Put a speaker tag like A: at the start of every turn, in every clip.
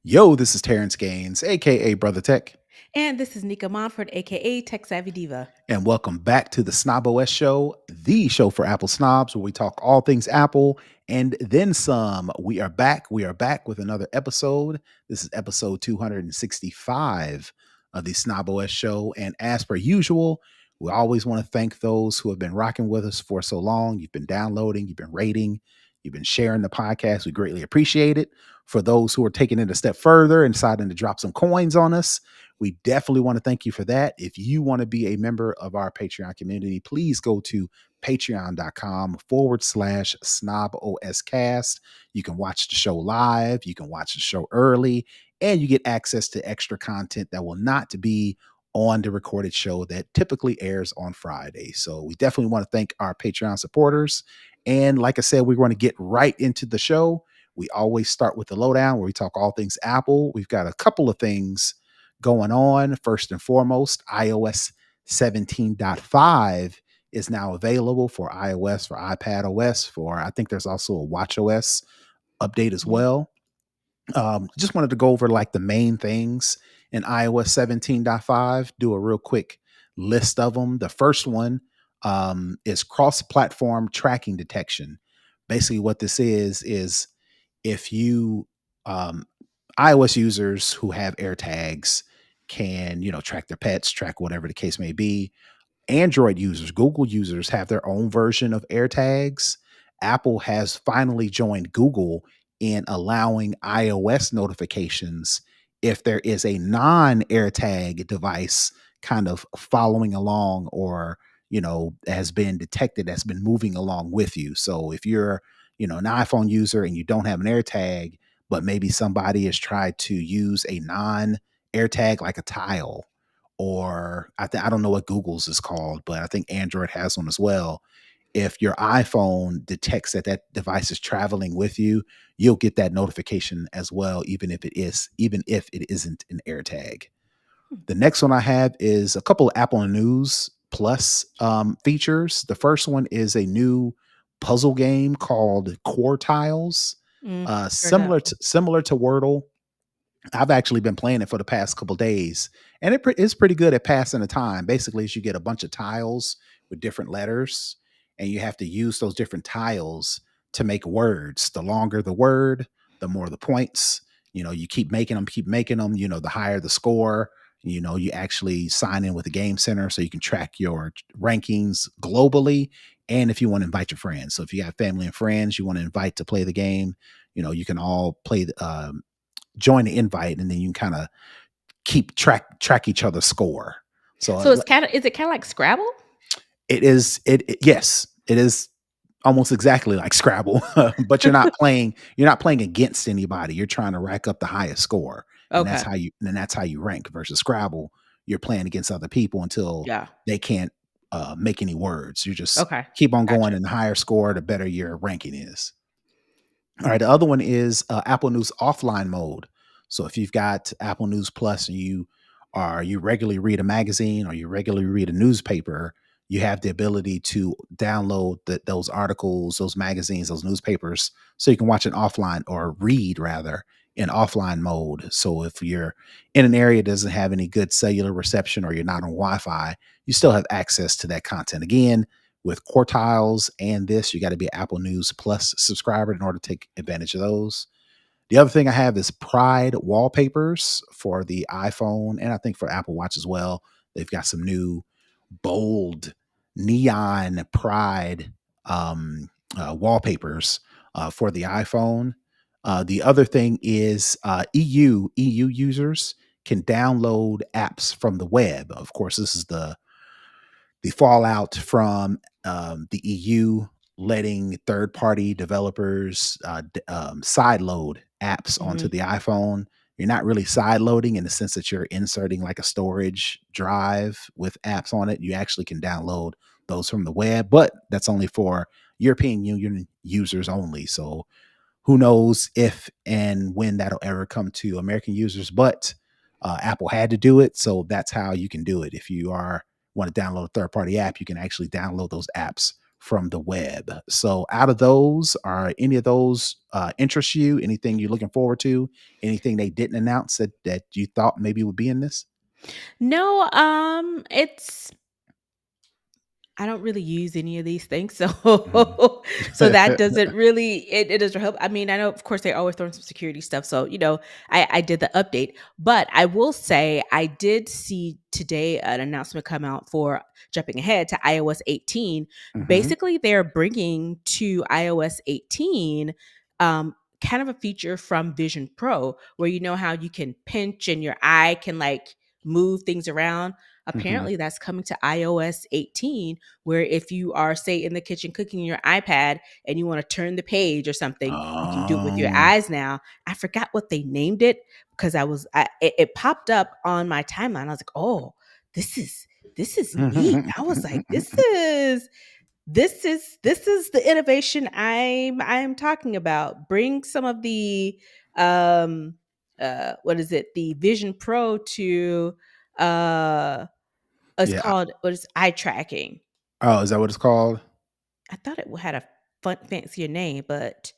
A: Yo, this is Terrance Gaines, aka Brother Tech,
B: And this is Nica Montford, aka Tech Savvy Diva.
A: and welcome back to the Snob OS Show, the show for Apple snobs, where we talk all things Apple and then some. We are back. We are back with another episode. This is episode 265 of the Snob OS Show, and as per usual, we always want to thank those who have been rocking with us for so long. You've been downloading, you've been rating, you've been sharing the podcast. We greatly appreciate it. For those who are taking it a step further and deciding to drop some coins on us, we definitely want to thank you for that. If you want to be a member of our Patreon community, please go to patreon.com/snoboscast. You can watch the show live, you can watch the show early, and you get access to extra content that will not be on the recorded show that typically airs on Friday. So we definitely want to thank our Patreon supporters. And like I said, we're going to get right into the show. We always start with the lowdown where we talk all things Apple. We've got a couple of things going on. First and foremost, iOS 17.5 is now available for iOS, for iPad OS, I think there's also a watch OS update as
B: Mhm.
A: well. Just wanted to go over like the main things in iOS 17.5, do a real quick list of them. The first one is cross-platform tracking detection. Basically what this is if you um, iOS users who have AirTags can, track their pets, track whatever the case may be. Android users, Google users have their own version of AirTags. Apple has finally joined Google in allowing iOS notifications if there is a non-AirTag device kind of following along or has been detected, that's been moving along with you. So if you're an iPhone user and you don't have an AirTag, but maybe somebody has tried to use a non-AirTag like a Tile, or I don't know what Google's is called, but I think Android has one as well. If your iPhone detects that device is traveling with you, you'll get that notification as well, even if it isn't an AirTag. The next one I have is a couple of Apple News Plus features. The first one is a new puzzle game called Quartiles,
B: Heard that.
A: similar to Wordle. I've actually been playing it for the past couple days, and it's pretty good at passing the time. Basically, is you get a bunch of tiles with different letters, and you have to use those different tiles to make words. The longer the word, the more the points. You keep making them. The higher the score. You actually sign in with the game center so you can track your rankings globally. And if you want to invite your friends, so if you have family and friends you want to invite to play the game, you can all play join the invite, and then you can kind of keep track each other's score. So
B: So it's kind of is it kind of like Scrabble?
A: yes, it is almost exactly like Scrabble, but you're not playing against anybody. You're trying to rack up the highest score, and
B: Okay.
A: that's how you rank. Versus Scrabble, you're playing against other people until
B: Yeah.
A: they can't make any words. You just
B: Okay.
A: keep on going,
B: Gotcha.
A: and the higher score, the better your ranking is. All right. The other one is Apple News offline mode. So if you've got Apple News Plus and you regularly read a magazine or you regularly read a newspaper, you have the ability to download those articles, those magazines, those newspapers, so you can watch it offline, or read rather, in offline mode. So if you're in an area that doesn't have any good cellular reception or you're not on Wi-Fi, you still have access to that content. Again, with Quartiles and this, you got to be an Apple News Plus subscriber in order to take advantage of those. The other thing I have is Pride Wallpapers for the iPhone, and I think for Apple Watch as well. They've got some new bold neon Pride wallpapers for the iPhone. The other thing is EU users can download apps from the web. Of course, this is the fallout from the EU letting third party developers side load apps onto
B: Hmm.
A: the iPhone. You're not really side loading in the sense that you're inserting like a storage drive with apps on it. You actually can download those from the web, but that's only for European Union users only. So who knows if and when that'll ever come to American users, but Apple had to do it. So that's how you can do it. If you want to download a third party app, you can actually download those apps from the web. So, out of those, are any of those interest you? Anything you're looking forward to? Anything they didn't announce that you thought maybe would be in this?
B: No, it's I don't really use any of these things, so
A: Mhm.
B: so that doesn't really it doesn't help. I mean, I know of course they're always throwing some security stuff, so I did the update, but I will say I did see today an announcement come out for jumping ahead to iOS 18.
A: Mhm.
B: Basically, they're bringing to iOS 18 kind of a feature from Vision Pro where you know how you can pinch and your eye can like move things around.
A: Mhm.
B: Apparently, that's coming to iOS 18 where if you are, say, in the kitchen cooking your iPad and you want to turn the page or something, you can do it with your
A: Um,
B: eyes now. I forgot what they named it because it popped up on my timeline. I was like, oh, this is this is neat. I was like, this is the innovation I'm talking about. Bring some of the um what is it? The Vision Pro to it's
A: yeah.
B: called what is eye tracking.
A: Oh, is that what it's called?
B: I thought it had a fancier name, but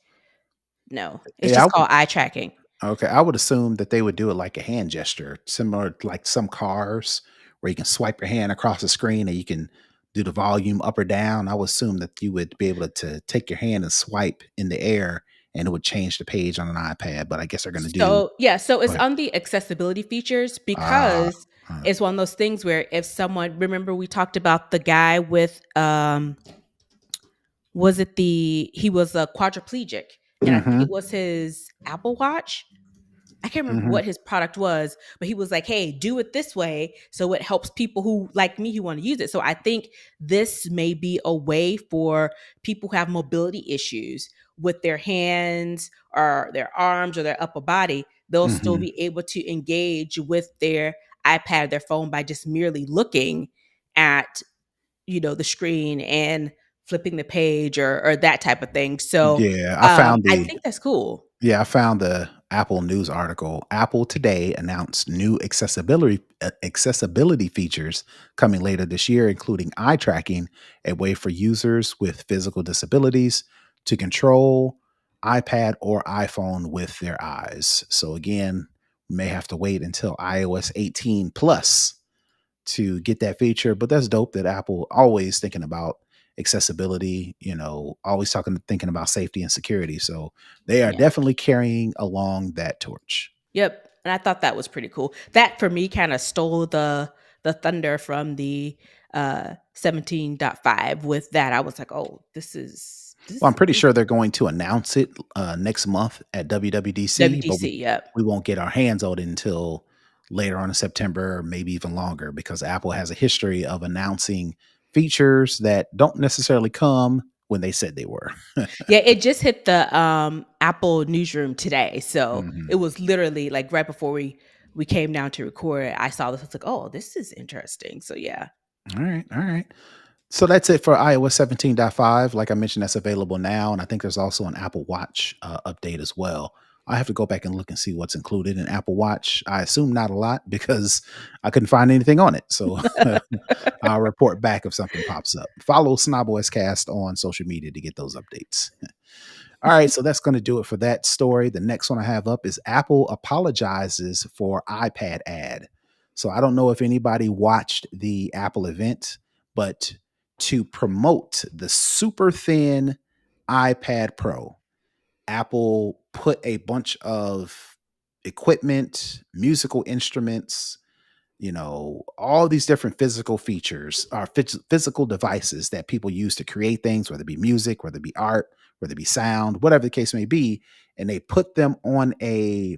B: no, it's
A: Yeah,
B: just called eye tracking.
A: okay, I would assume that they would do it like a hand gesture, similar to like some cars where you can swipe your hand across the screen and you can do the volume up or down. I would assume that you would be able to take your hand and swipe in the air and it would change the page on an iPad. But I guess they're going to do.
B: So yeah, so
A: Go
B: it's
A: ahead.
B: on the accessibility features
A: Ah,
B: because
A: uh,
B: it's one of those things where if someone remember we talked about the guy with was it the he was a quadriplegic and I think
A: mm-hmm,
B: it was his Apple Watch. I can't remember
A: mm-hmm,
B: what his product was, but he was like, "Hey, do it this way so it helps people who like me who want to use it." So I think this may be a way for people who have mobility issues with their hands or their arms or their upper body, they'll still
A: mm-hmm.
B: be able to engage with their iPad, their phone by just merely looking at, the screen and flipping the page or that type of thing. So
A: Yeah, I found
B: I
A: the
B: think that's cool.
A: Yeah, I found the Apple News article. Apple today announced new accessibility features coming later this year, including eye tracking, a way for users with physical disabilities to control iPad or iPhone with their eyes. So again, we may have to wait until iOS 18 plus to get that feature, but that's dope that Apple always thinking about accessibility, always thinking about safety and security. So they are
B: Yeah.
A: definitely carrying along that torch.
B: Yep, and I thought that was pretty cool. That for me kinda stole the thunder from the, 17.5 with that. I was like, "Oh,
A: Well, I'm
B: this
A: pretty
B: is
A: sure they're going to announce it next month at WWDC, but
B: WDC." Yep.
A: we won't get our hands on it until later on in September, or maybe even longer, because Apple has a history of announcing features that don't necessarily come when they said they were.
B: Yeah, it just hit the, Apple newsroom today, so
A: Mhm.
B: it was literally, like, right before we came down to record it, I saw this, I was like, "Oh, this is interesting." So, yeah.
A: All right. All right. So that's it for iOS 17.5. Like I mentioned, that's available now. And I think there's also an Apple Watch update as well. I have to go back and look and see what's included in Apple Watch. I assume not a lot because I couldn't find anything on it. So I'll report back if something pops up. Follow Cast on social media to get those updates. All right, so that's going to do it for that story. The next one I have up is Apple apologizes for iPad ad. So I don't know if anybody watched the Apple event, but to promote the super thin iPad Pro, Apple put a bunch of equipment, musical instruments, all these different physical features are physical devices that people use to create things, whether it be music, whether it be art, whether it be sound, whatever the case may be. And they put them on a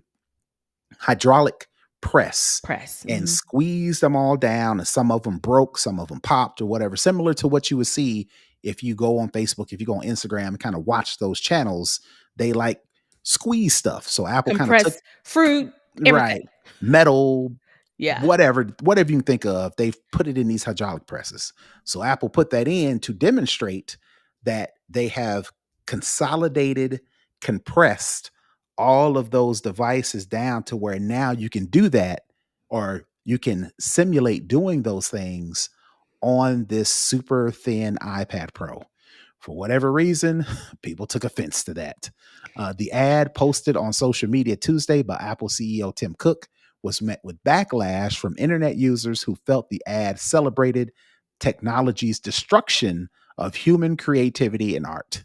A: hydraulic press
B: Press.
A: and
B: Mhm.
A: squeezed them all down. And some of them broke, some of them popped, or whatever, similar to what you would see if you go on Facebook, if you go on Instagram and kind of watch those channels. They like squeeze stuff. So Apple kind of took,
B: Compressed fruit, everything.
A: right, metal,
B: Yeah.
A: whatever you can think of, they've put it in these hydraulic presses. So Apple put that in to demonstrate that they have consolidated, compressed all of those devices down to where now you can do that, or you can simulate doing those things on this super thin iPad Pro. For whatever reason, people took offense to that. The ad posted on social media Tuesday by Apple CEO Tim Cook was met with backlash from internet users who felt the ad celebrated technology's destruction of human creativity and art.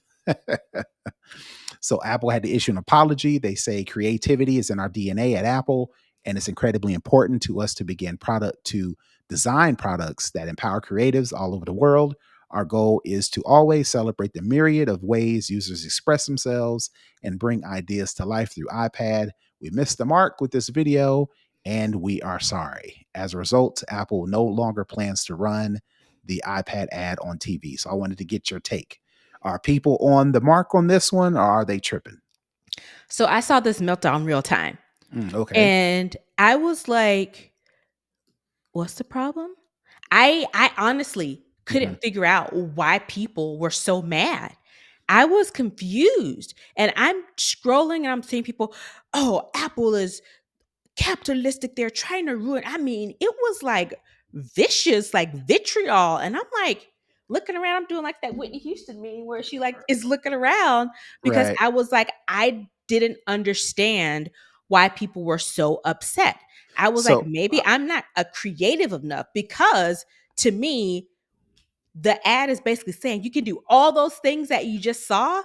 A: So Apple had to issue an apology. They say creativity is in our DNA at Apple, and it's incredibly important to us to design products that empower creatives all over the world. Our goal is to always celebrate the myriad of ways users express themselves and bring ideas to life through iPad. We missed the mark with this video, and we are sorry. As a result, Apple no longer plans to run the iPad ad on TV. So I wanted to get your take. Are people on the mark on this one, or are they tripping?
B: So I saw this meltdown real time.
A: Okay.
B: And I was like, what's the problem? I honestly
A: Hmm.
B: couldn't figure out why people were so mad. I was confused. And I'm scrolling and I'm seeing people, oh, Apple is capitalistic. They're trying to ruin. I mean, it was like vicious, like vitriol. And I'm like looking around. I'm doing like that Whitney Houston meme where she like is looking around because
A: Right.
B: I was like, I didn't understand why people were so upset. I was like,
A: So
B: maybe I'm not a creative enough because to me, the ad is basically saying you can do all those things that you just saw.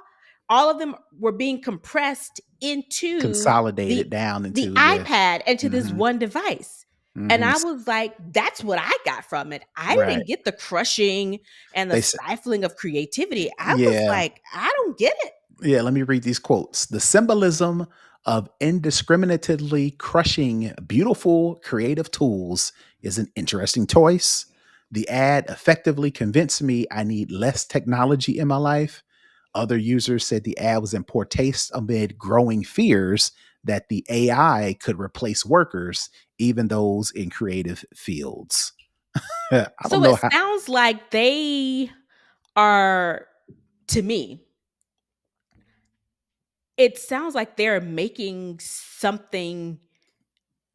B: All of them were being compressed into
A: consolidated
B: the
A: down
B: the
A: into, yeah.
B: iPad into this
A: Hmm.
B: one device. And
A: Hmm.
B: I was like, that's what I got from it. I
A: Right.
B: didn't get the crushing and the
A: They said,
B: stifling of creativity. I was
A: yeah.
B: like, I don't get it.
A: Yeah, let me read these quotes. The symbolism of indiscriminately crushing beautiful creative tools is an interesting choice. The ad effectively convinced me I need less technology in my life. Other users said the ad was in poor taste amid growing fears that the AI could replace workers, even those in creative fields. I don't
B: So
A: know
B: it
A: how.
B: sounds like they are, to me, it sounds like they're making something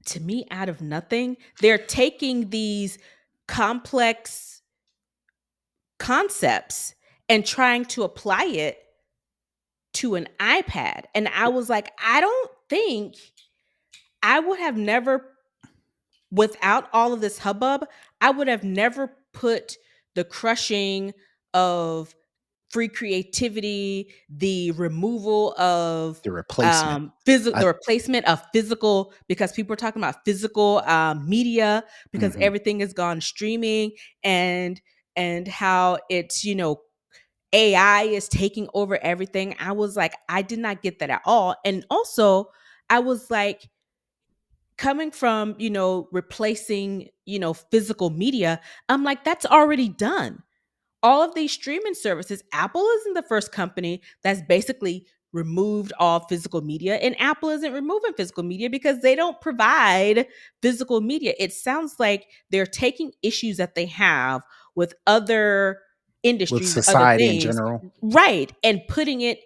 B: to me out of nothing. They're taking these complex concepts and trying to apply it to an iPad. And I was like, I don't think I would have never, without all of this hubbub, I would have never put the crushing of free creativity, the removal of
A: The replacement.
B: the
A: I,
B: replacement of physical, because people are talking about physical media because
A: mhm.
B: everything has gone streaming, and how it's, AI is taking over everything. I was like, I did not get that at all. And also, I was like, coming from, replacing, physical media, I'm like, that's already done. All of these streaming services, Apple isn't the first company that's basically removed all physical media, and Apple isn't removing physical media because they don't provide physical media. It sounds like they're taking issues that they have with other
A: With
B: industries, other
A: society in
B: things,
A: general.
B: right, and putting it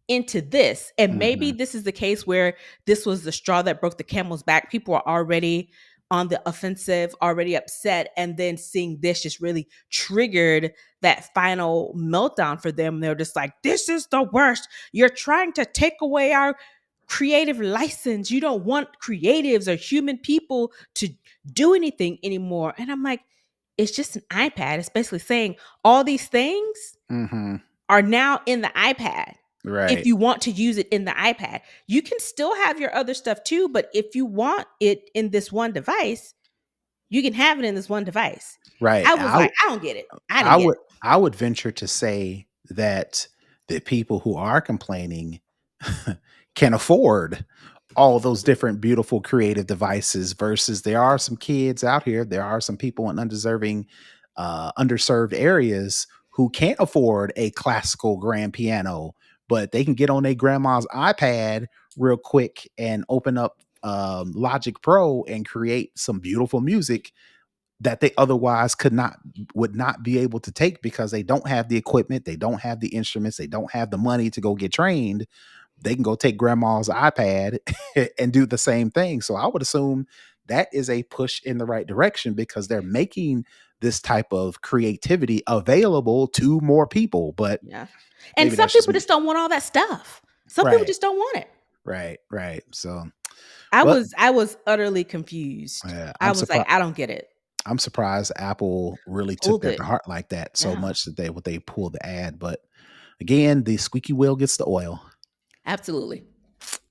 B: into this. And maybe
A: Mhm.
B: this is the case where this was the straw that broke the camel's back. People are already on the offensive, already upset, and then seeing this just really triggered that final meltdown for them. They're just like, this is the worst. You're trying to take away our creative license. You don't want creatives or human people to do anything anymore. And I'm like, it's just an iPad. It's basically saying all these things
A: Mhm.
B: are now in the iPad. If
A: Right.
B: you want to use it in the iPad, you can still have your other stuff too. But if you want it in this one device, you can have it in this one device.
A: Right.
B: I was like, I don't get it. I
A: I
B: didn't get
A: would
B: it.
A: I would venture to say that the people who are complaining can afford all those different beautiful creative devices versus there are some kids out here, there are some people in underserved areas who can't afford a classical grand piano, but they can get on their grandma's iPad real quick and open up Logic Pro and create some beautiful music that they otherwise would not be able to take because they don't have the equipment, they don't have the instruments, they don't have the money to go get trained. They can go take grandma's iPad and do the same thing. So I would assume that is a push in the right direction because they're making this type of creativity available to more people. But
B: Yeah. And
A: maybe
B: some
A: that's just
B: people
A: me.
B: just don't want all that stuff. Some people
A: Right,
B: just don't want it.
A: right. So,
B: I
A: but
B: was I was utterly confused.
A: yeah,
B: I was like, I don't get it.
A: I'm surprised Apple really took
B: Pulled
A: that to
B: it.
A: heart like that so
B: Yeah.
A: much that they pulled the ad. But again, the squeaky wheel gets the oil.
B: Absolutely.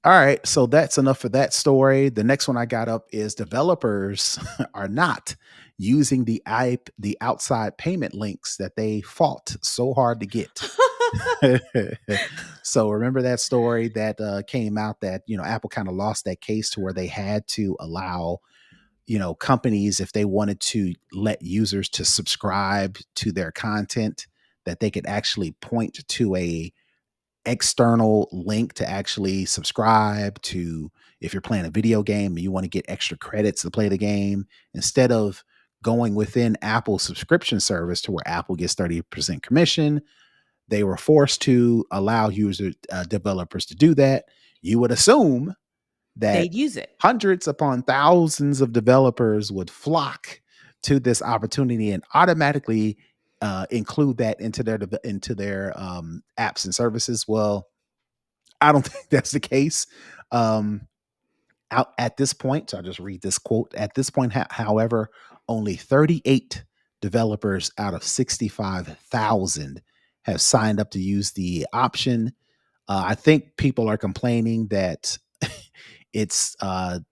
A: All right, so that's enough for that story. The next one I got up is developers are not using the outside payment links that they fought so hard to get. So remember that story that came out that Apple kind of lost that case to where they had to allow companies, if they wanted to let users to subscribe to their content, that they could actually point to a external link to actually subscribe to. If you're playing a video game and you want to get extra credits to play the game, instead of going within Apple's subscription service to where Apple gets 30% commission, they were forced to allow developers to do that. You would assume that
B: They'd use it.
A: hundreds upon thousands of developers would flock to this opportunity and automatically include that into their apps and services. Well, I don't think that's the case. Out at this point, so I'll just read this quote. At this point, however, only 38 developers out of 65,000 have signed up to use the option. I think people are complaining that it's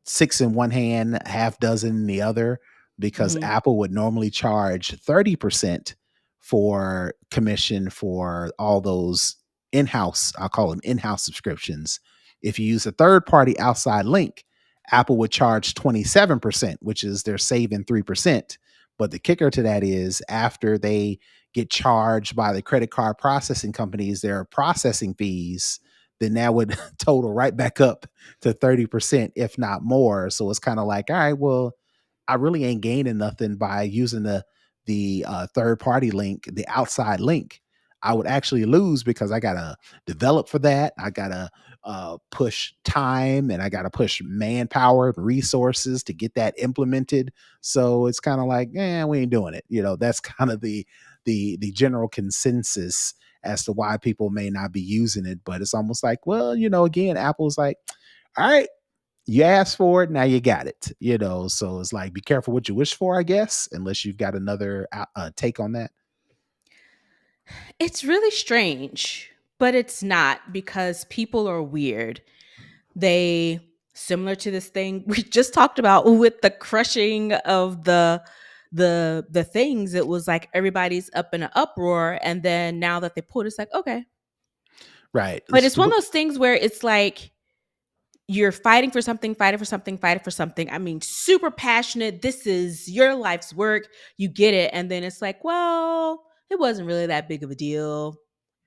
A: six in one hand, half dozen in the other, because
B: Mhm.
A: Apple would normally charge 30% for commission for all those in-house, I'll call them in-house subscriptions. If you use a third-party outside link, Apple would charge 27%, which is they're saving 3%. But the kicker to that is after they get charged by the credit card processing companies their processing fees, then that would total right back up to 30%, if not more. So it's kind of like, all right, well, I really ain't gaining nothing by using the third party link, the outside link. I would actually lose because I gotta develop for that. I gotta push time and I gotta push manpower and resources to get that implemented. So it's kind of like, we ain't doing it. That's kind of the general consensus as to why people may not be using it. But it's almost like, well, again, Apple's like, all right, you asked for it, now you got it. So it's like, be careful what you wish for, I guess, unless you've got another take on that.
B: It's really strange, but it's not because people are weird. They similar to this thing we just talked about with the crushing of the things. It was like everybody's up in an uproar, and then now that they pulled, it's like okay.
A: Right.
B: But it's one of those things where it's like you're fighting for something, fighting for something, fighting for something. I mean, super passionate. This is your life's work. You get it. And then it's like, well, it wasn't really that big of a deal.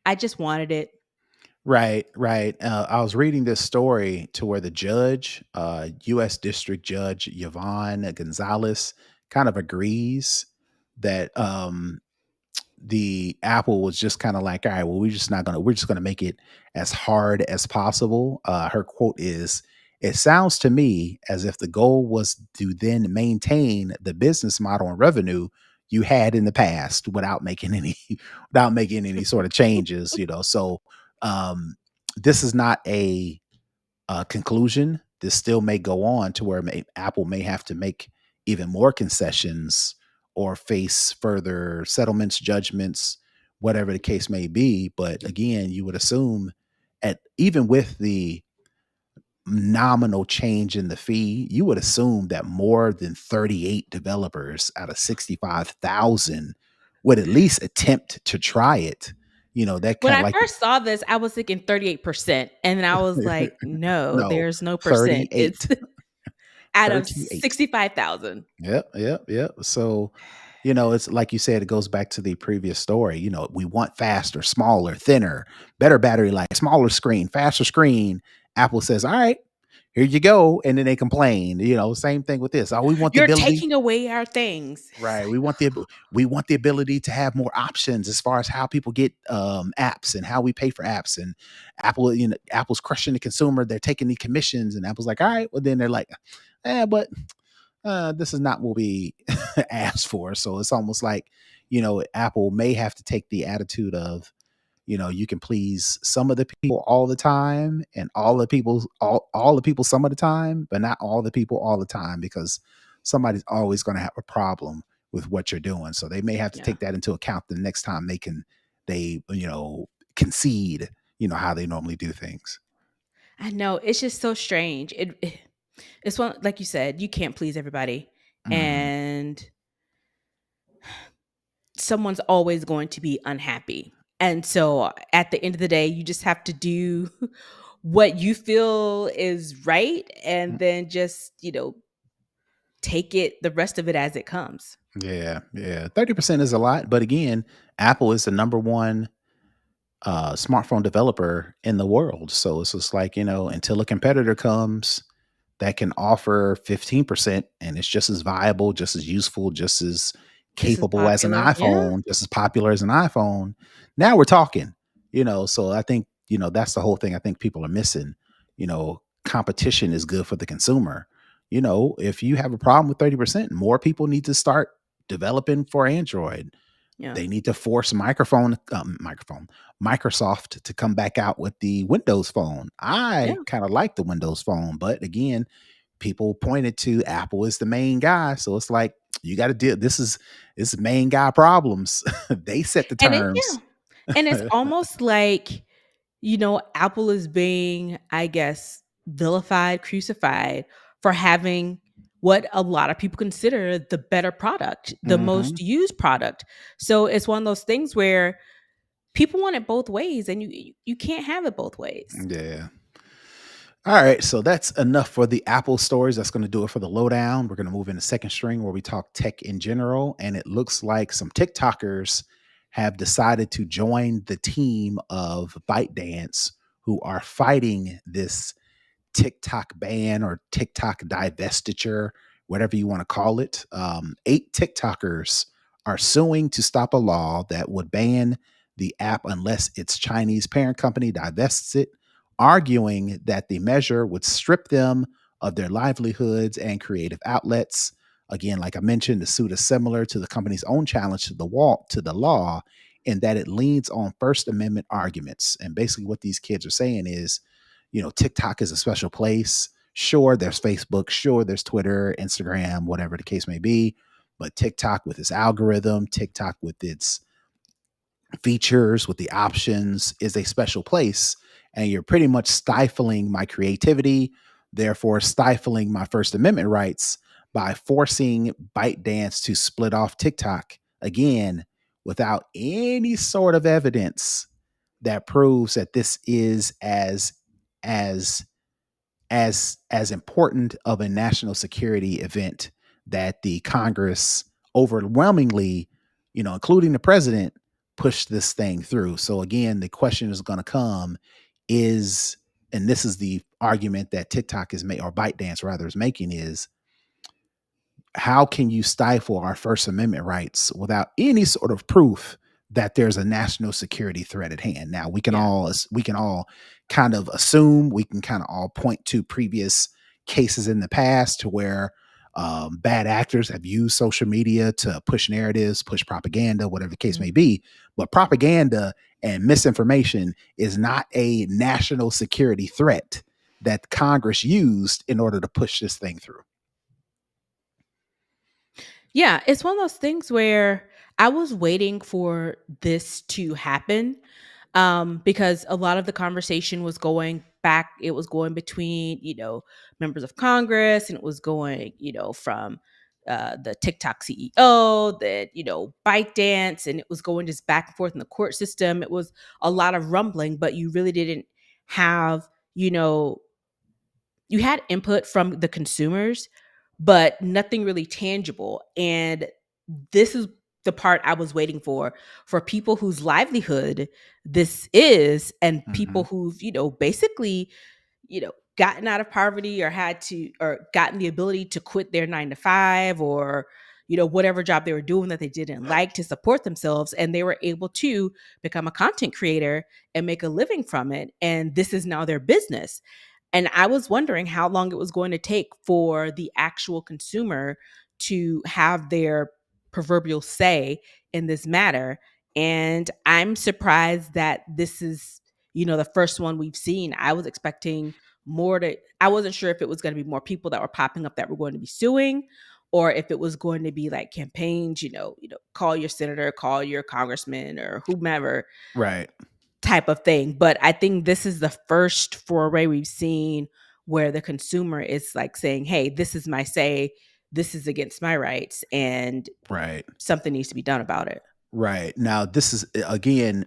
B: I just wanted it.
A: Right. I was reading this story to where the judge, U.S. District Judge Yvonne Gonzalez, kind of agrees that the Apple was just kind of like, all right, well, we're just gonna make it as hard as possible. Her quote is, "It sounds to me as if the goal was to then maintain the business model and revenue you had in the past without making any without making any sort of changes." So um, this is not a conclusion. This still may go on to where Apple may have to make even more concessions or face further settlements, judgments, whatever the case may be. But again, you would assume, at even with the nominal change in the fee, you would assume that more than 38 developers out of 65,000 would at least attempt to try it. That
B: When
A: kind of
B: I
A: like
B: first saw this, I was thinking 38%. And then I was like, no,
A: no,
B: there's no percent. It's
A: 38.
B: out of
A: 38.
B: 65,000.
A: Yep. So, it's like you said, it goes back to the previous story. We want faster, smaller, thinner, better battery life, smaller screen, faster screen. Apple says, all right, here you go. And then they complain, same thing with this. Oh, we want the
B: You're
A: ability.
B: taking away our things.
A: Right. We want the ability to have more options as far as how people get apps and how we pay for apps. And Apple's crushing the consumer. They're taking the commissions, and Apple's like, all right, well then they're like, but this is not what we asked for. So it's almost like, Apple may have to take the attitude of, you can please some of the people all the time and all the people some of the time, but not all the people all the time, because somebody's always going to have a problem with what you're doing. So they may have to
B: Yeah.
A: take that into account the next time they concede, how they normally do things.
B: I know it's just so strange. It's one, like you said, you can't please everybody,
A: Hmm.
B: and someone's always going to be unhappy. And so at the end of the day, you just have to do what you feel is right, and then just, take it the rest of it as it comes.
A: Yeah, yeah. 30% is a lot, but again, Apple is the number one smartphone developer in the world. So it's just like, until a competitor comes that can offer 15% and it's just as viable, just as useful, just as
B: Just as
A: capable as an
B: popular. Yeah.
A: iPhone, just as popular as an iPhone. Now we're talking, so I think, that's the whole thing I think people are missing. Competition is good for the consumer. If you have a problem with 30%, more people need to start developing for Android.
B: Yeah.
A: They need to force Microsoft to come back out with the Windows Phone. I
B: Yeah.
A: kind of like the Windows Phone, but again, people pointed to Apple as the main guy, so it's like you got to deal. This is main guy problems. They set the
B: And it
A: terms.
B: yeah. And it's almost like, Apple is being, I guess, vilified, crucified for having what a lot of people consider the better product, the
A: Hmm.
B: most used product. So it's one of those things where people want it both ways, and you can't have it both ways.
A: Yeah. All right, so that's enough for the Apple stories. That's going to do it for the lowdown. We're going to move into second string where we talk tech in general. And it looks like some TikTokers have decided to join the team of ByteDance, who are fighting this TikTok ban or TikTok divestiture, whatever you want to call it. 8 TikTokers are suing to stop a law that would ban the app unless its Chinese parent company divests it, arguing that the measure would strip them of their livelihoods and creative outlets. Again, like I mentioned, the suit is similar to the company's own challenge to the law in that it leans on First Amendment arguments. And basically, what these kids are saying is, TikTok is a special place. Sure, there's Facebook. Sure, there's Twitter, Instagram, whatever the case may be. But TikTok with its algorithm, TikTok with its features, with the options, is a special place. And you're pretty much stifling my creativity, therefore stifling my First Amendment rights by forcing ByteDance to split off TikTok again without any sort of evidence that proves that this is as as important of a national security event that the Congress overwhelmingly, including the president, pushed this thing through. So again, the question is going to come is, and this is the argument that TikTok is making, or ByteDance rather is making, is how can you stifle our First Amendment rights without any sort of proof that there's a national security threat at hand? Now
B: Yeah.
A: we can all kind of assume, we can kind of all point to previous cases in the past to where bad actors have used social media to push narratives, push propaganda, whatever the case may
B: Mhm.
A: be. But propaganda and misinformation is not a national security threat that Congress used in order to push this thing through.
B: Yeah, it's one of those things where I was waiting for this to happen, because a lot of the conversation was going back. It was going between, members of Congress, and it was going, from the TikTok CEO, that, ByteDance, and it was going just back and forth in the court system. It was a lot of rumbling, but you really didn't have, you know, you had input from the consumers, but nothing really tangible. And this is the part I was waiting for people whose livelihood this is, and people
A: Mhm.
B: who've, basically, gotten out of poverty, or had to, or gotten the ability to quit their 9 to 5, or, whatever job they were doing that they didn't like, to support themselves. And they were able to become a content creator and make a living from it. And this is now their business. And I was wondering how long it was going to take for the actual consumer to have their proverbial say in this matter. And I'm surprised that this is, the first one we've seen. I was expecting more to, I wasn't sure if it was going to be more people that were popping up that were going to be suing, or if it was going to be like campaigns, call your senator, call your congressman or whomever
A: Right.
B: type of thing. But I think this is the first foray we've seen where the consumer is like saying, hey, this is my say, this is against my rights, and
A: Right.
B: something needs to be done about it.
A: Right. Now, this is again,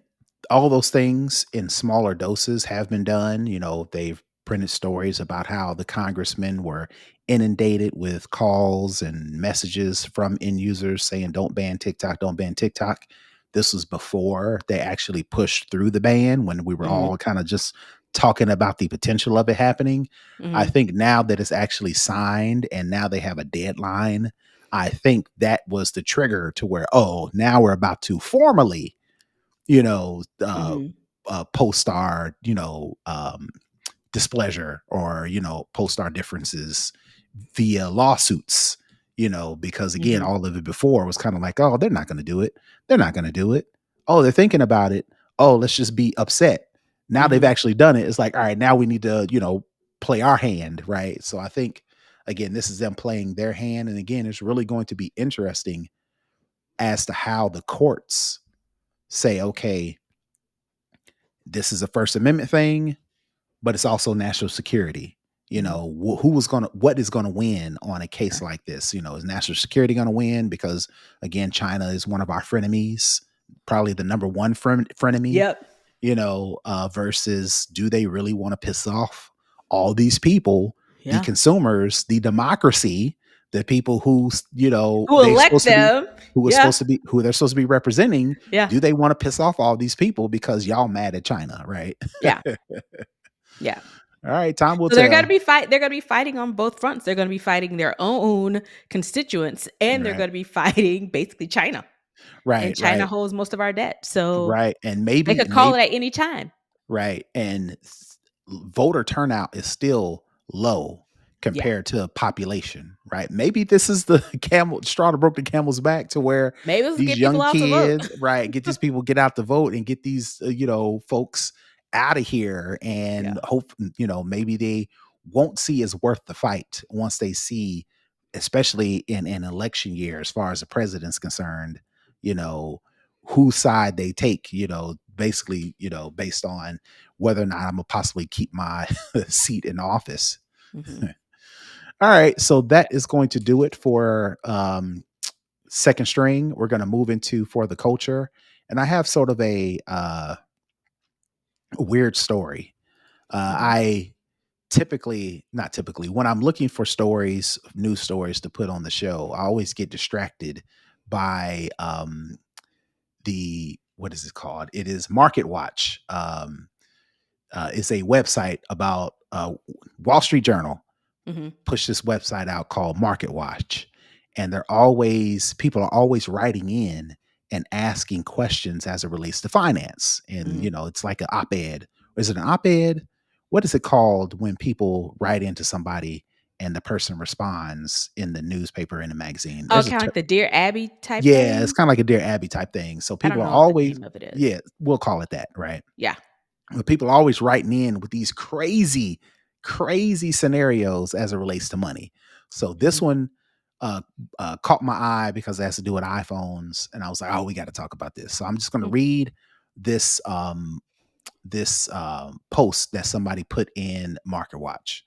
A: all those things in smaller doses have been done. They've printed stories about how the congressmen were inundated with calls and messages from end users saying, don't ban TikTok, don't ban TikTok. This was before they actually pushed through the ban, when we were
B: Mm-hmm.
A: all kind of just talking about the potential of it happening. I
B: Mm-hmm.
A: think now that it's actually signed and now they have a deadline, I think that was the trigger to where, oh, now we're about to formally, you know, uh,
B: Mm-hmm.
A: post our, displeasure, or, post our differences via lawsuits, because again,
B: Mm-hmm.
A: all of it before was kind of like, oh, they're not going to do it. They're not going to do it. Oh, they're thinking about it. Oh, let's just be upset. Now they've
B: Mm-hmm.
A: actually done it. It's like, all right, now we need to, play our hand. Right. So I think, again, this is them playing their hand. And again, it's really going to be interesting as to how the courts say, okay, this is a First Amendment thing, but it's also national security.
B: Mm-hmm.
A: What is going to win on a case like this? Is national security going to win? Because again, China is one of our frenemies, probably the number one frenemy,
B: Yep.
A: versus, do they really want to piss off all these people, the
B: Yeah.
A: consumers, the democracy, the people who,
B: Who
A: they're
B: elect
A: supposed to be,
B: them? Yeah.
A: who they're supposed to be representing?
B: Yeah.
A: Do they want to piss off all these people because y'all mad at China, right?
B: Yeah. Yeah.
A: All right, time will
B: So they're gonna
A: tell.
B: be they're gonna be fighting on both fronts. They're gonna be fighting their own constituents, and they're
A: Right,
B: gonna be fighting basically China. And
A: right,
B: China
A: right,
B: holds most of our debt. So
A: right, and
B: they
A: maybe,
B: could call it at any time.
A: right, and voter turnout is still low
B: Yeah.
A: compared to population, right? Maybe this is the camel straw that broke the camel's back, to where
B: Maybe let's
A: these
B: get people
A: young
B: out to vote.
A: kids, right, get these people get out to vote and get these, folks out of here, and
B: Yeah.
A: hope, maybe they won't see as worth the fight once they see, especially in an election year, as far as the president's concerned, you know, whose side they take, basically, based on whether or not I'm gonna possibly keep my seat in office.
B: Hmm.
A: All right, so that is going to do it for second string. We're going to move into for the culture, and I have sort of a weird story.
B: Hmm.
A: I typically, not typically, when I'm looking for stories, news stories to put on the show, I always get distracted by the, what is it called? It is Market Watch. It's a website about Wall Street Journal
B: Hmm.
A: pushed this website out called Market Watch. And people are always writing in and asking questions as it relates to finance. And,
B: Hmm.
A: it's like an op ed. Is it an op ed? What is it called when people write into somebody and the person responds in the newspaper, in the magazine?
B: Oh,
A: There's
B: kind of like the Dear Abby type
A: yeah, it's
B: thing.
A: kind of like a Dear Abby type thing. So
B: I
A: people
B: don't
A: are
B: know what the
A: always,
B: name of it is.
A: yeah, we'll call it that, right?
B: Yeah.
A: But people are always writing in with these crazy, crazy scenarios as it relates to money. So this
B: Hmm.
A: one uh, caught my eye because it has to do with iPhones, and I was like, "Oh, we got to talk about this." So I'm just going to read this post that somebody put in Market Watch,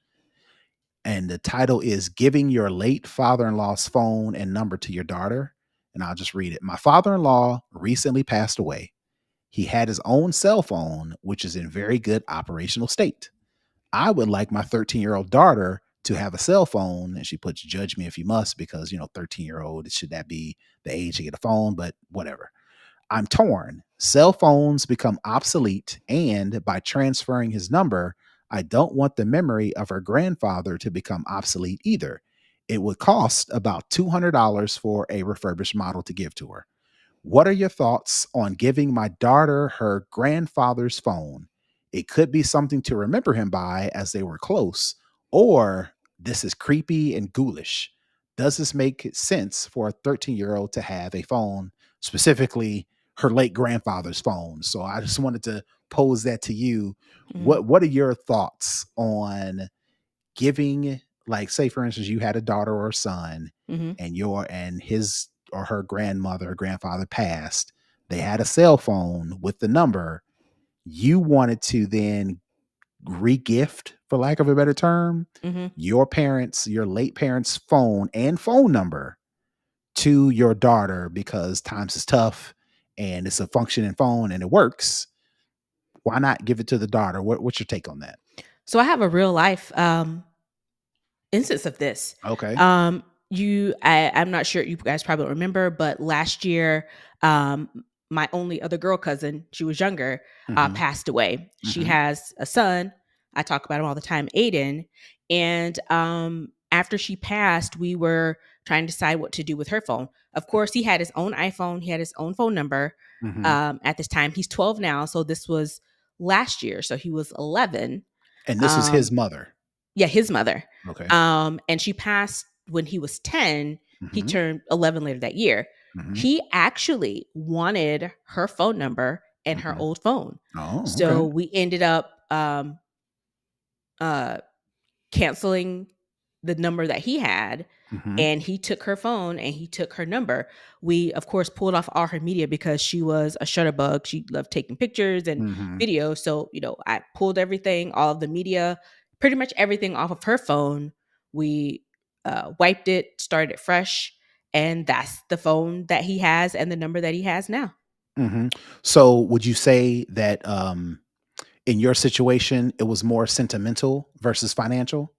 A: and the title is "Giving Your Late Father-in-Law's Phone and Number to Your Daughter." And I'll just read it. My father-in-law recently passed away. He had his own cell phone, which is in very good operational state. I would like my 13-year-old daughter to have a cell phone. And she puts, judge me if you must, because, 13-year-old, should that be the age to get a phone? But whatever. I'm torn. Cell phones become obsolete. And by transferring his number, I don't want the memory of her grandfather to become obsolete either. It would cost about $200 for a refurbished model to give to her. What are your thoughts on giving my daughter her grandfather's phone? It could be something to remember him by, as they were close, or this is creepy and ghoulish. does this make sense for a 13-year-old to have a phone, specifically her late grandfather's phone? So I just wanted to pose that to you.
B: Mhm.
A: What are your thoughts on giving, like, say for instance, you had a daughter or a son,
B: Mhm.
A: and his or her grandmother or grandfather passed. They had a cell phone with the number. You wanted to then regift, for lack of a better term,
B: Mhm.
A: your late parents' phone and phone number to your daughter because times is tough and it's a functioning phone and it works. Why not give it to the daughter? What's your take on that?
B: So I have a real life instance of this.
A: Okay.
B: Um, I'm not sure you guys probably don't remember, but last year, um, my only other girl cousin, she was younger,
A: Mhm.
B: passed away. She
A: Mhm.
B: has a son. I talk about him all the time, Aiden. And after she passed, we were trying to decide what to do with her phone. Of course, he had his own iPhone. He had his own phone number.
A: Mhm.
B: At this time, he's 12 now, so this was last year. So he was 11.
A: And this was his
B: Um,
A: mother.
B: yeah, his mother.
A: Okay.
B: And she passed when he was 10. He
A: Mhm.
B: turned 11 later that year.
A: Mhm.
B: He actually wanted her phone number and her
A: Mhm.
B: old phone.
A: Oh, okay.
B: So we ended up uh, canceling the number that he had,
A: Mhm.
B: and he took her phone and he took her number. We, of course, pulled off all her media because she was a shutterbug. She loved taking pictures and
A: Mhm.
B: videos. So, I pulled everything, all of the media, pretty much everything off of her phone. We wiped it, started it fresh, and that's the phone that he has and the number that he has now.
A: Mhm. So would you say that in your situation it was more sentimental versus financial?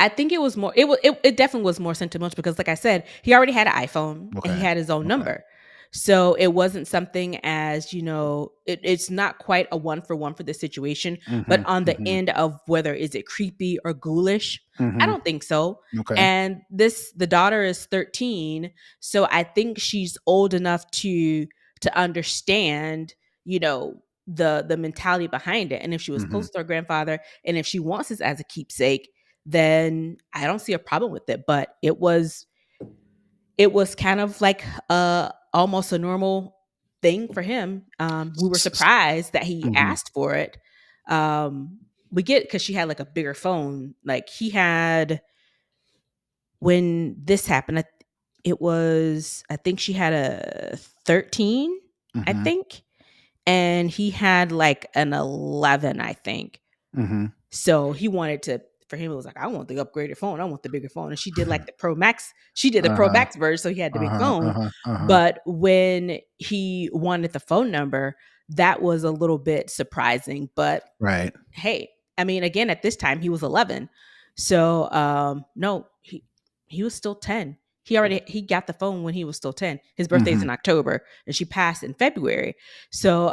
B: I think it was more it definitely was more sentimental because like I said, he already had an iPhone and he
A: Okay.
B: had his own
A: Okay.
B: number. So it wasn't something as, it's not quite a one for one for the situation, but
A: Mhm.
B: on the
A: Mhm.
B: end of whether is it creepy or ghoulish, I
A: Mhm.
B: don't think so.
A: Okay.
B: And the daughter is 13, so I think she's old enough to understand, the mentality behind it. And if she was
A: Mhm.
B: close to her grandfather and if she wants this as a keepsake, then I don't see a problem with it. But it was kind of like almost a normal thing for him. We were
A: S s
B: surprised that he
A: Mhm.
B: asked for it. We get because she had like a bigger phone. Like he had when this happened. It was I think she had a 13, I
A: Mhm.
B: think, and he had like an 11, I think.
A: Mhm.
B: So he wanted to for him, it was like, I want the upgraded phone. I want the bigger phone. And she did like the Pro Max. She did the Pro
A: Uh-huh.
B: Max version, so he had the big
A: Uh-huh.
B: phone.
A: Uh-huh. Uh-huh.
B: But when he wanted the phone number, that was a little bit surprising. But
A: Right.
B: hey, I mean, again, at this time he was 11. So no, he was still 10. He got the phone when he was still 10. His birthday's
A: Mhm.
B: in October and she passed in February. So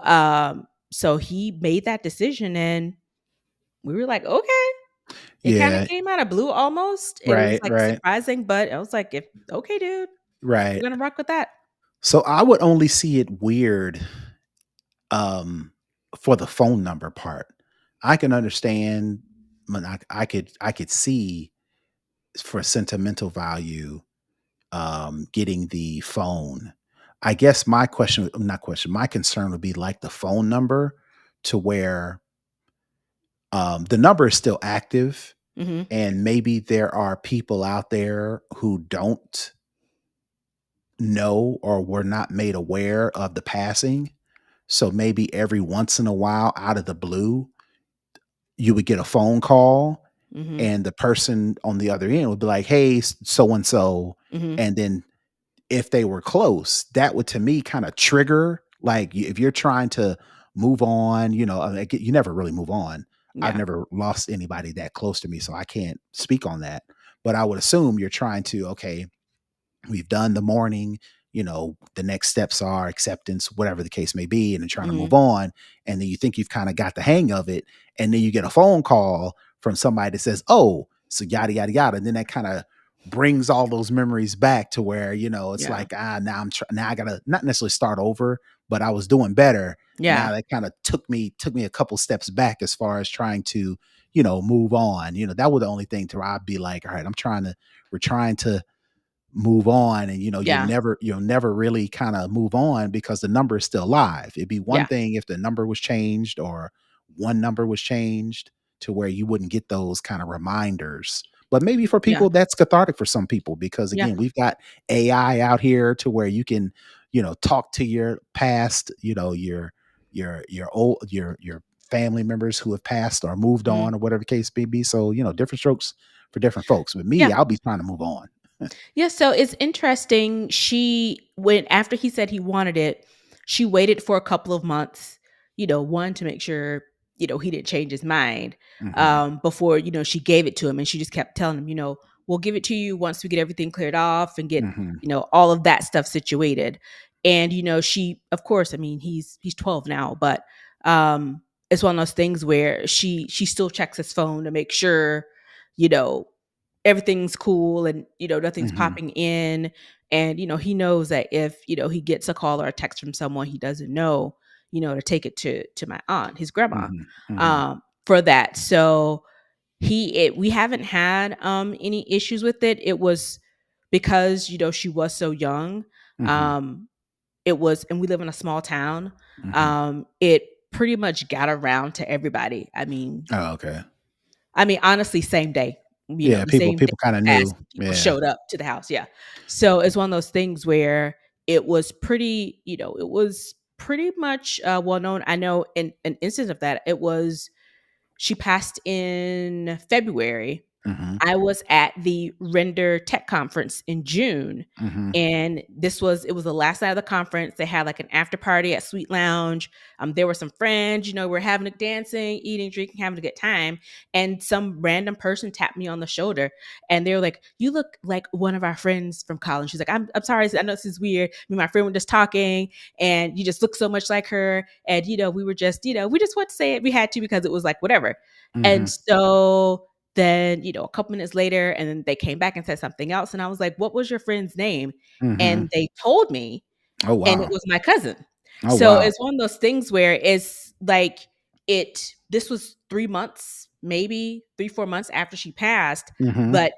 B: he made that decision and we were like, okay. It kinda
A: Yeah.
B: came out of blue almost. It was,
A: Right,
B: like,
A: right,
B: surprising, but I was like, "If okay, dude,
A: right.
B: we're gonna rock with that."
A: So I would only see it weird, um, for the phone number part. I can understand when I could see for sentimental value, getting the phone. I guess my question not question, my concern would be like the phone number to where, the number is still active
B: Mhm,
A: and maybe there are people out there who don't know or were not made aware of the passing. So maybe every once in a while, out of the blue, you would get a phone call
B: mhm,
A: and the person on the other end would be like, "Hey, so and so."
B: mhm.
A: And then if they were close, that would to me kind of trigger, like, if you're trying to move on, like, you never really move on. I've
B: Yeah.
A: never lost anybody that close to me, so I can't speak on that. But I would assume you're trying to, okay, we've done the mourning, the next steps are acceptance, whatever the case may be, and then trying to
B: Mhm.
A: move on. And then you think you've kind of got the hang of it. And then you get a phone call from somebody that says, "Oh, so yada, yada, yada." And then that kind of brings all those memories back to where, it's
B: Yeah.
A: like, now I gotta not necessarily start over, but I was doing better. Now
B: Yeah.
A: that kind of took me a couple steps back as far as trying to, move on. That was the only thing to where I'd be like, all right, we're trying to move on, and
B: Yeah.
A: you'll never really kind of move on because the number is still live. It'd be one
B: Yeah.
A: thing if the number was changed, or one number was changed to where you wouldn't get those kind of reminders. But maybe for
B: Yeah.
A: people that's cathartic for some people, because
B: Yeah.
A: again, we've got AI out here to where you can, talk to your past, your old your family members who have passed or moved
B: Mhm.
A: on, or whatever the case may be. So, different strokes for different folks. With me,
B: Yeah.
A: I'll be trying to move on.
B: Yeah, so it's interesting. She when after he said he wanted it, she waited for a couple of months, one to make sure, he didn't change his mind
A: Mhm.
B: before, she gave it to him. And she just kept telling him, we'll give it to you once we get everything cleared off and get,
A: Mhm.
B: all of that stuff situated. And, she, of course, I mean, he's 12 now, but it's one of those things where she still checks his phone to make sure, you know, everything's cool and nothing's
A: Mhm.
B: popping in, and he knows that if he gets a call or a text from someone he doesn't know, to take it to my aunt, his grandma,
A: Mhm. Mhm.
B: for that. So we haven't had any issues with it. It was because she was so young.
A: Mhm.
B: um it was, and we live in a small town.
A: Mhm.
B: It pretty much got around to everybody.
A: Oh, okay.
B: Honestly, same day.
A: Yeah,
B: The
A: people
B: same day
A: people kinda
B: as
A: knew.
B: people
A: Yeah.
B: showed up to the house. Yeah. So it's one of those things where it was pretty much well known. I know in an instance of that, it was she passed in February.
A: Mhm.
B: I was at the Render Tech Conference in June.
A: Mhm.
B: And it was the last night of the conference. They had like an after party at Sweet Lounge. There were some friends, we're having a dancing, eating, drinking, having a good time. And some random person tapped me on the shoulder and they were like, "You look like one of our friends from college." She's like, I'm sorry. I know this is weird. Me and my friend were just talking and you just look so much like her. And, we were just, we just want to say it. We had to because it was like, whatever. And
A: Mhm.
B: so then, a couple minutes later, and then they came back and said something else. And I was like, "What was your friend's name?"
A: Mhm.
B: And they told me,
A: Oh,
B: and it
A: wow.
B: was my cousin.
A: Oh,
B: So
A: wow.
B: it's one of those things where it's like this was 3 months, maybe 3, 4 months after she passed.
A: Mhm.
B: But,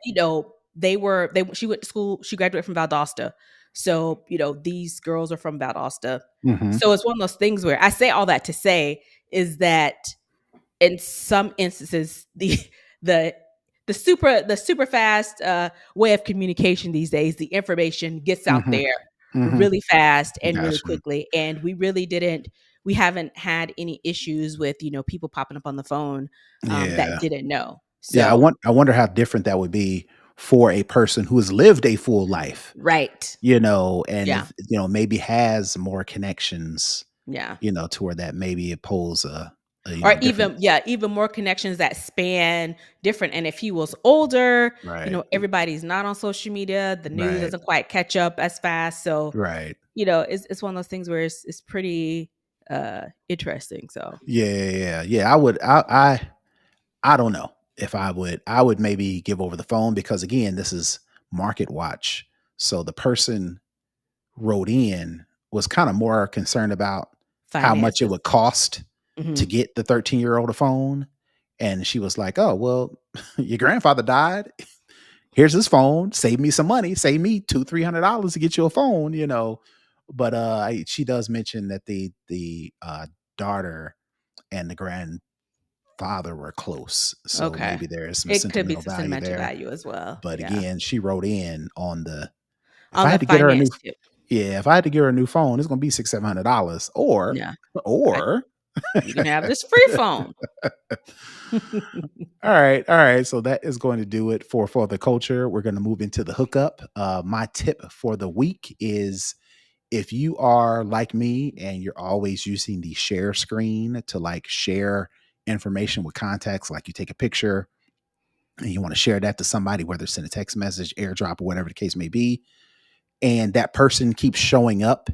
B: she went to school, she graduated from Valdosta. So, these girls are from Valdosta.
A: Mhm.
B: So it's one of those things where I say all that to say is that in some instances the the super fast way of communication these days, the information gets out
A: Mhm.
B: there
A: Mhm.
B: really fast and really
A: Gotcha.
B: quickly, and we haven't had any issues with people popping up on the phone that
A: Yeah.
B: didn't know.
A: Yeah,
B: So
A: I wonder how different that would be for a person who has lived a full life,
B: right.
A: and
B: Yeah.
A: if, maybe has more connections,
B: Yeah.
A: to where that maybe it pulls a
B: Or
A: different.
B: even more connections that span different. And if he was older,
A: Right.
B: everybody's not on social media, the news
A: Right.
B: doesn't quite catch up as fast. So
A: Right.
B: it's one of those things where it's pretty interesting. So
A: Yeah, yeah, yeah. Yeah, I don't know if I would maybe give over the phone, because again, this is market watch. So the person wrote in was kind of more concerned about how much it
B: finances.
A: would cost to
B: Hmm.
A: get the 13-year-old a phone. And she was like, "Oh, well, your grandfather died. Here's his phone. Save me some money. Save me $200-300 to get you a phone." But she does mention that the daughter and the grandfather were close. So
B: Okay.
A: maybe there is some
B: It could be
A: sentimental
B: some
A: value
B: sentimental
A: there.
B: value as well.
A: But
B: Yeah.
A: again, she wrote in on the if
B: On
A: I
B: the
A: had to get her a new
B: finance tip.
A: yeah, if I had to get her a new phone, it's gonna be $600-700. Or
B: Yeah. I,
A: or
B: you can have this free phone.
A: all right. So that is going to do it for the culture. We're going to move into the hookup. My tip for the week is, if you are like me and you're always using the share screen to like share information with contacts, like you take a picture and you want to share that to somebody, whether it's in a text message, airdrop, or whatever the case may be, and that person keeps showing up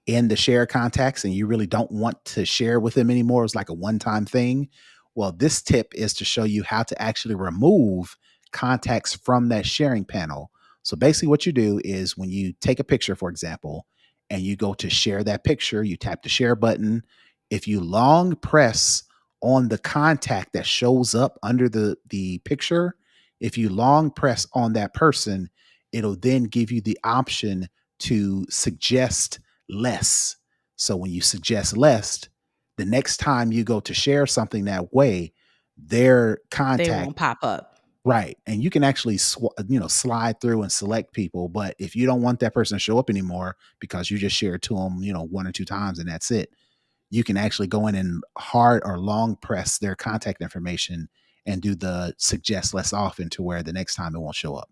A: in the share contacts and you really don't want to share with them anymore, it's like a one-time thing. Well, this tip is to show you how to actually remove contacts from that sharing panel. So basically what you do is, when you take a picture, for example, and you go to share that picture, you tap the share button. If you long press on the contact that shows up under the picture, if you long press on that person, it'll then give you the option to suggest less. So when you suggest less, the next time you go to share something that way, their
B: They
A: contact.
B: won't pop up.
A: Right. And you can actually, slide through and select people. But if you don't want that person to show up anymore because you just shared to them, one or two times and that's it, you can actually go in and hard or long press their contact information and do the suggest less often to where the next time it won't show up.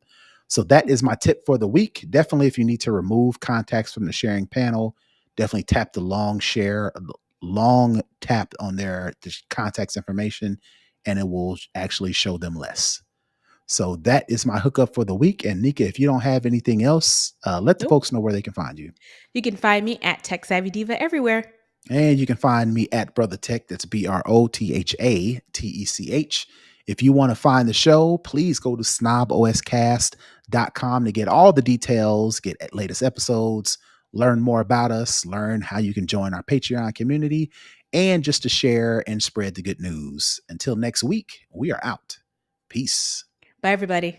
A: So that is my tip for the week. Definitely, if you need to remove contacts from the sharing panel, definitely tap the long tap on their contacts information, and it will actually show them less. So that is my hookup for the week. And Nica, if you don't have anything else, let the
B: Nope.
A: folks know where they can find you.
B: You can find me at Tech Savvy Diva everywhere.
A: And you can find me at Brother Tech. That's BROTHATECH. If you want to find the show, please go to snoboscast.com to get all the details, get latest episodes, learn more about us, learn how you can join our Patreon community, and just to share and spread the good news. Until next week, we are out. Peace.
B: Bye, everybody.